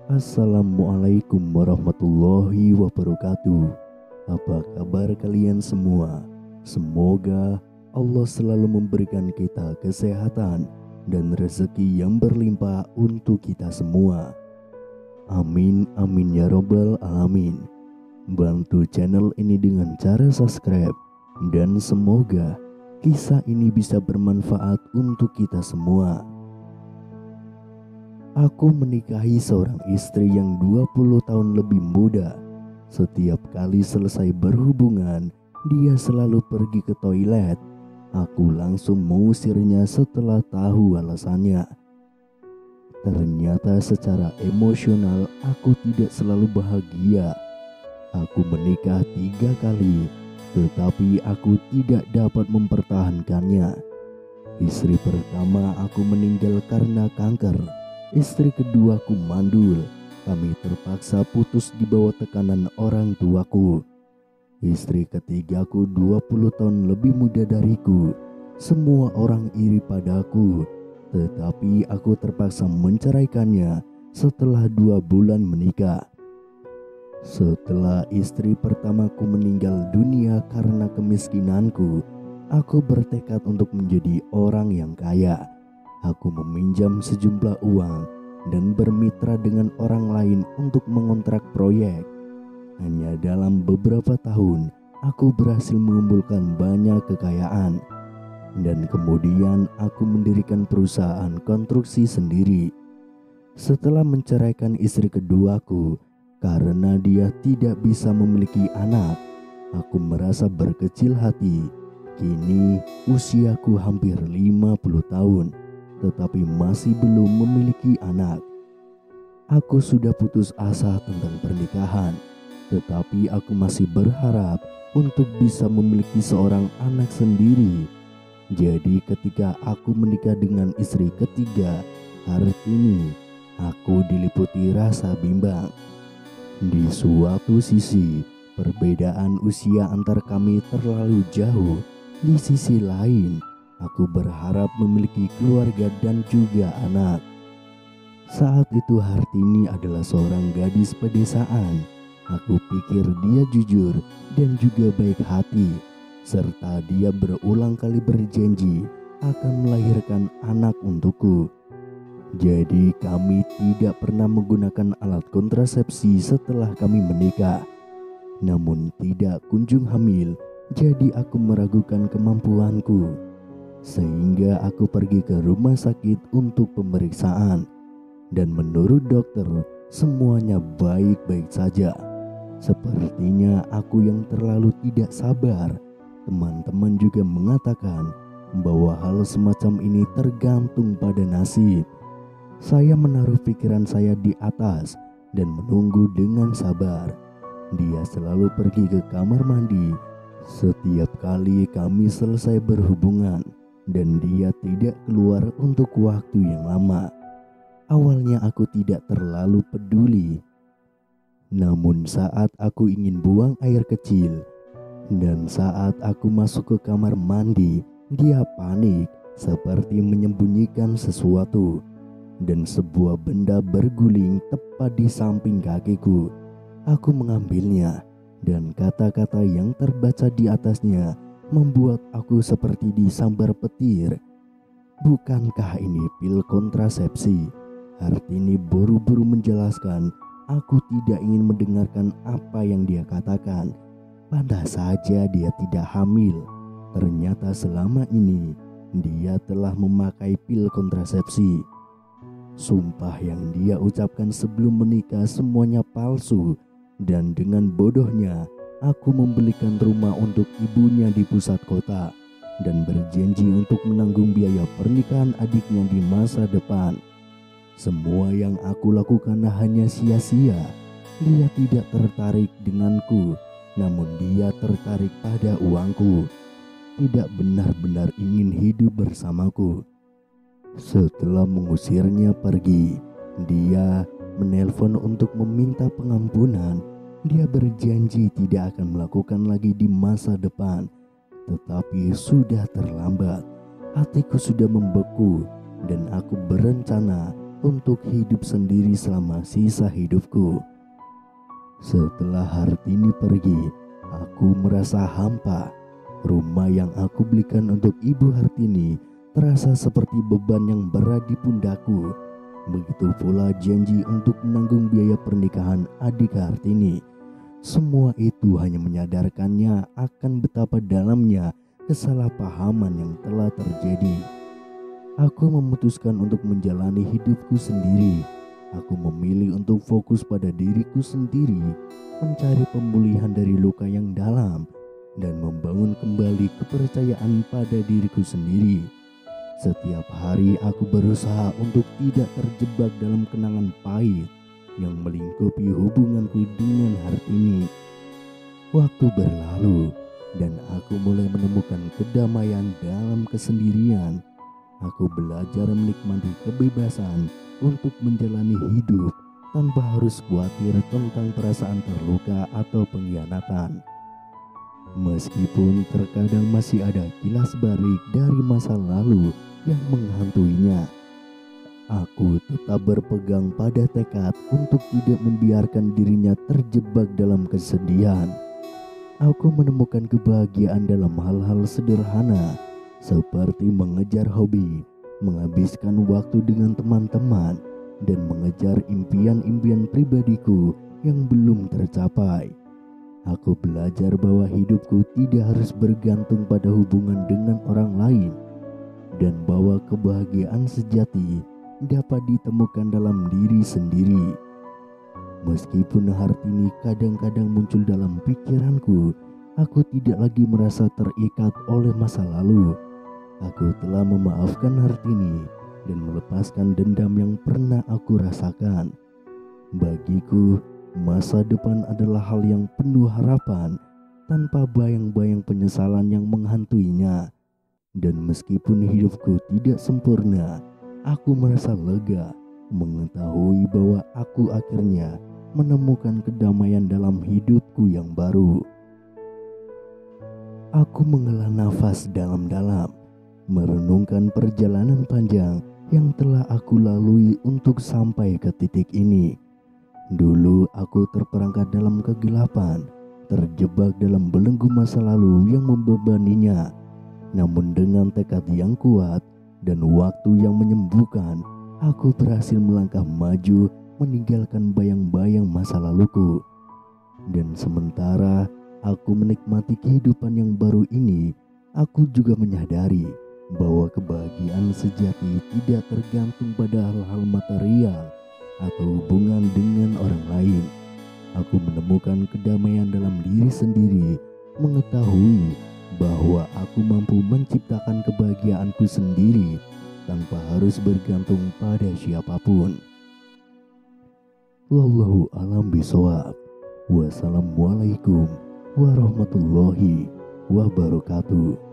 Assalamualaikum warahmatullahi wabarakatuh. Apa kabar kalian semua? Semoga Allah selalu memberikan kita kesehatan dan rezeki yang berlimpah untuk kita semua. Amin amin ya robbal alamin. Bantu channel ini dengan cara subscribe, dan semoga kisah ini bisa bermanfaat untuk kita semua. Aku menikahi seorang istri yang 20 tahun lebih muda. Setiap kali selesai berhubungan, dia selalu pergi ke toilet. Aku langsung mengusirnya setelah tahu alasannya. Ternyata secara emosional aku tidak selalu bahagia. Aku menikah 3 kali, tetapi aku tidak dapat mempertahankannya. Istri pertama aku meninggal karena kanker. Istri keduaku mandul. Kami terpaksa putus di bawah tekanan orang tuaku. Istri ketigaku 20 tahun lebih muda dariku. Semua orang iri padaku, tetapi aku terpaksa menceraikannya setelah 2 bulan menikah. Setelah istri pertamaku meninggal dunia karena kemiskinanku, aku bertekad untuk menjadi orang yang kaya. Aku meminjam sejumlah uang dan bermitra dengan orang lain untuk mengontrak proyek. Hanya dalam beberapa tahun, aku berhasil mengumpulkan banyak kekayaan. Dan kemudian aku mendirikan perusahaan konstruksi sendiri. Setelah menceraikan istri keduaku, karena dia tidak bisa memiliki anak, aku merasa berkecil hati. Kini usiaku hampir 50 tahun. Tetapi masih belum memiliki anak. Aku sudah putus asa tentang pernikahan, tetapi aku masih berharap untuk bisa memiliki seorang anak sendiri. Jadi ketika aku menikah dengan istri ketiga, hari ini aku diliputi rasa bimbang. Di suatu sisi, perbedaan usia antar kami terlalu jauh. Di sisi lain, aku berharap memiliki keluarga dan juga anak. Saat itu Hartini adalah seorang gadis pedesaan. Aku pikir dia jujur dan juga baik hati, serta dia berulang kali berjanji akan melahirkan anak untukku. Jadi kami tidak pernah menggunakan alat kontrasepsi setelah kami menikah. Namun tidak kunjung hamil, jadi aku meragukan kemampuanku. Sehingga aku pergi ke rumah sakit untuk pemeriksaan. Dan menurut dokter, semuanya baik-baik saja. Sepertinya aku yang terlalu tidak sabar. Teman-teman juga mengatakan bahwa hal semacam ini tergantung pada nasib. Saya menaruh pikiran saya di atas dan menunggu dengan sabar. Dia selalu pergi ke kamar mandi setiap kali kami selesai berhubungan, dan dia tidak keluar untuk waktu yang lama. Awalnya aku tidak terlalu peduli. Namun saat aku ingin buang air kecil dan saat aku masuk ke kamar mandi, dia panik seperti menyembunyikan sesuatu. Dan sebuah benda berguling tepat di samping kakiku. Aku mengambilnya, dan kata-kata yang terbaca di atasnya membuat aku seperti disambar petir. Bukankah ini pil kontrasepsi? Hartini buru-buru menjelaskan. Aku tidak ingin mendengarkan apa yang dia katakan. Pantas saja dia tidak hamil. Ternyata selama ini dia telah memakai pil kontrasepsi. Sumpah yang dia ucapkan sebelum menikah semuanya palsu. Dan dengan bodohnya, aku membelikan rumah untuk ibunya di pusat kota dan berjanji untuk menanggung biaya pernikahan adiknya di masa depan. Semua yang aku lakukan hanya sia-sia. Dia tidak tertarik denganku, namun dia tertarik pada uangku. Tidak benar-benar ingin hidup bersamaku. Setelah mengusirnya pergi, dia menelpon untuk meminta pengampunan. Dia berjanji tidak akan melakukan lagi di masa depan. Tetapi sudah terlambat. Hatiku sudah membeku dan aku berencana untuk hidup sendiri selama sisa hidupku. Setelah Hartini pergi, aku merasa hampa. Rumah yang aku belikan untuk Ibu Hartini terasa seperti beban yang berat di pundakku. Begitu pula janji untuk menanggung biaya pernikahan adik Hartini. Semua itu hanya menyadarkannya akan betapa dalamnya kesalahpahaman yang telah terjadi. Aku memutuskan untuk menjalani hidupku sendiri. Aku memilih untuk fokus pada diriku sendiri, mencari pemulihan dari luka yang dalam, dan membangun kembali kepercayaan pada diriku sendiri. Setiap hari aku berusaha untuk tidak terjebak dalam kenangan pahit yang melingkupi hubunganku dengan Hartini. Waktu berlalu dan aku mulai menemukan kedamaian dalam kesendirian. Aku belajar menikmati kebebasan untuk menjalani hidup tanpa harus khawatir tentang perasaan terluka atau pengkhianatan. Meskipun terkadang masih ada kilas balik dari masa lalu yang menghantuinya, aku tetap berpegang pada tekad untuk tidak membiarkan dirinya terjebak dalam kesedihan. Aku menemukan kebahagiaan dalam hal-hal sederhana seperti mengejar hobi, menghabiskan waktu dengan teman-teman, dan mengejar impian-impian pribadiku yang belum tercapai. Aku belajar bahwa hidupku tidak harus bergantung pada hubungan dengan orang lain, dan bahwa kebahagiaan sejati dapat ditemukan dalam diri sendiri. Meskipun Hartini kadang-kadang muncul dalam pikiranku, aku tidak lagi merasa terikat oleh masa lalu. Aku telah memaafkan Hartini dan melepaskan dendam yang pernah aku rasakan. Bagiku, masa depan adalah hal yang penuh harapan tanpa bayang-bayang penyesalan yang menghantuinya. Dan meskipun hidupku tidak sempurna, aku merasa lega mengetahui bahwa aku akhirnya menemukan kedamaian dalam hidupku yang baru. Aku menghela nafas dalam-dalam, merenungkan perjalanan panjang yang telah aku lalui untuk sampai ke titik ini. Dulu aku terperangkap dalam kegelapan, terjebak dalam belenggu masa lalu yang membebaninya. Namun dengan tekad yang kuat dan waktu yang menyembuhkan, aku berhasil melangkah maju meninggalkan bayang-bayang masa laluku. Dan sementara aku menikmati kehidupan yang baru ini, aku juga menyadari bahwa kebahagiaan sejati tidak tergantung pada hal-hal material atau hubungan dengan orang lain. Aku menemukan kedamaian dalam diri sendiri, mengetahui bahwa aku mampu menciptakan kebahagiaanku sendiri tanpa harus bergantung pada siapapun. Wallahu a'lam bishawab. Wassalamualaikum warahmatullahi wabarakatuh.